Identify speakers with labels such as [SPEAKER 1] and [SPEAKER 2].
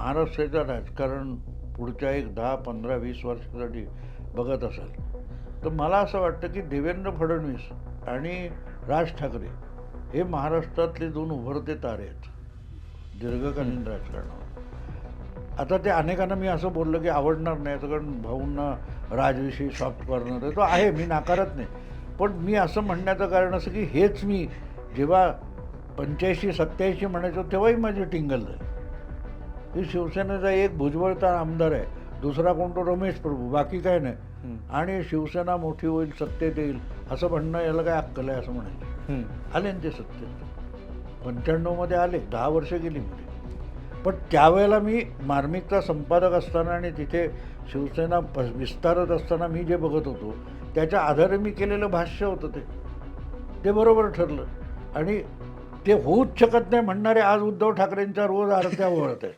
[SPEAKER 1] महाराष्ट्राचं राजकारण पुढच्या एक 10, 15, 20 वर्षासाठी बघत असाल तर मला असं वाटतं की देवेंद्र फडणवीस आणि राज ठाकरे हे महाराष्ट्रातले दोन उभरते तारे आहेत दीर्घकालीन राजकारणावर. आता ते अनेकांना मी असं बोललं की आवडणार नाही असं, कारण भाऊंना राजविषयी सॉफ्ट कॉर्नर आहे तो आहे, मी नाकारत नाही. पण मी असं म्हणण्याचं कारण असं की हेच मी जेव्हा 85-87 म्हणायचो तेव्हाही माझी टिंगल झाली की शिवसेनेचा एक भुजबळचा आमदार आहे, दुसरा कोणतो रमेश प्रभू, बाकी काय नाही, आणि शिवसेना मोठी होईल, सत्तेत येईल असं म्हणणं याला काय अक्कल आहे असं म्हणायचं. आले ना ते सत्तेत, 95मध्ये आले, 10 वर्ष गेली मध्ये. पण त्यावेळेला मी मार्मिकचा संपादक असताना आणि तिथे शिवसेना विस्तारत असताना मी जे बघत होतो त्याच्या आधारे मी केलेलं भाष्य होतं ते बरोबर ठरलं. आणि ते होऊच शकत नाही म्हणणारे आज उद्धव ठाकरेंच्या रोज आरत्या ओवाळत आहेत.